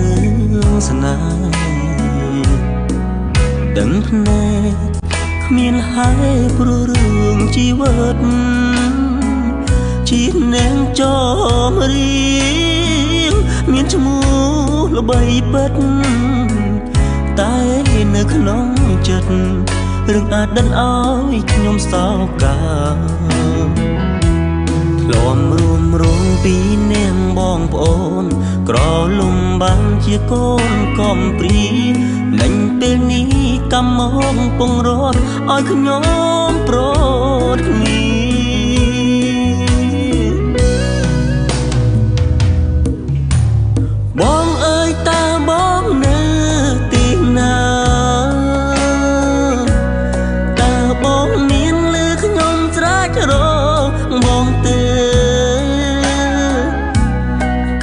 រឿងស្នេហ៍ដឹងភ្នែកគ្មានហើយព្រោះរឿងជីវិតជានាងចំរៀងមានឈ្មោះល្បីពិតតែនៅក្នុងចិត្តរឿងអាចដិនឲ្យខ្ញុំសោកាធ្លាប់រួមរងពីនាងបងប្អូនក្រលំបានជាកូនកំព្រីលេញពេលនេះកម្មមកពងរត់ឲ្យខ្ញុំប្រត់គ្នាបងអើយតើបងនៅទីណាតើបងមានលឺខ្ញុំស្រែករងបងទេ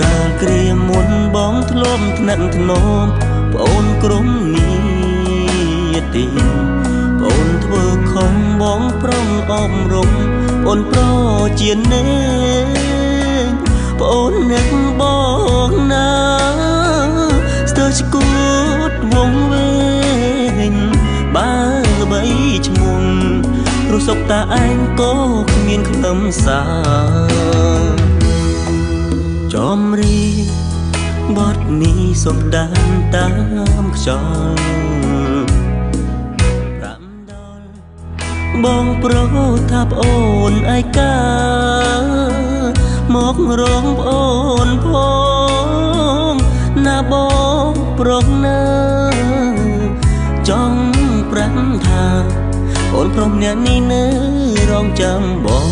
កាលគ្រាមុនបងធ្លាប់ថ្នាក់ថ្នមប្អូនក្រុមនេះទីប្អូនធ្វើខំបងប្រងអប់រំប្អូនប្រជានេប្អូននឹកបងណាស្ទើរឈួតវងវែងបើល្បីឈ្មោះព្រោះសុខតាឯងក៏គ្មានខ្លឹមសារចំរីបទនេះសំដានតាមខ្យល់ប្រាំដល់បងប្រុសថាប្អូនឯកាមករងប្អូនផងណាបងប្រុសណាចង់ប្រាំថាអូនប្រុសម្នាក់នេះនៅរងចាំបង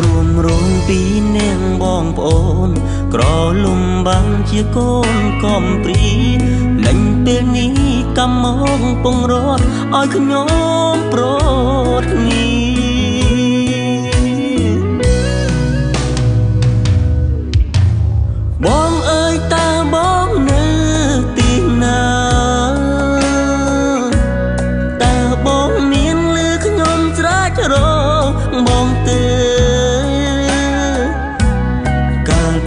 រួមរងពីនាងបងប្អូនក្រលំបានជាកូនកំព្រីលេញពេលនេះកម្មមកពងរត់ឲ្យខ្ញុំប្រត់គ្នាបងអើយតើបងនៅទីណាតើបងមានលឺខ្ញុំស្រែករងបងទេ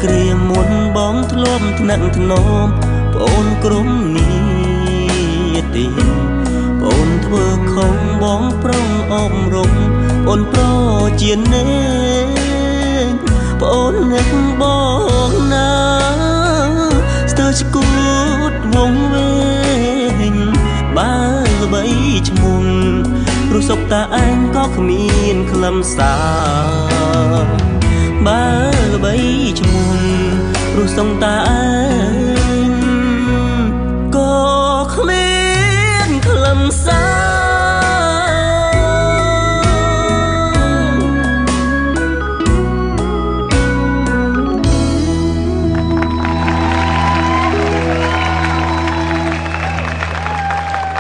គ្រាមុនបងធ្លាប់ថ្នាក់ថ្នមប្អូនក្រុមនេះទីប្អូនធ្វើខំបងប្រងអប់រំប្អូនប្រជានេប្អូននឹកបងណាស្ទើរឈួតវងវែងបើល្បីឈ្មោះព្រោះសុខតាឯងក៏គ្មានខ្លឹមសារបើល្បីឈ្មោះព្រោះសងតាឯងក៏គ្មានខ្លឹមសារ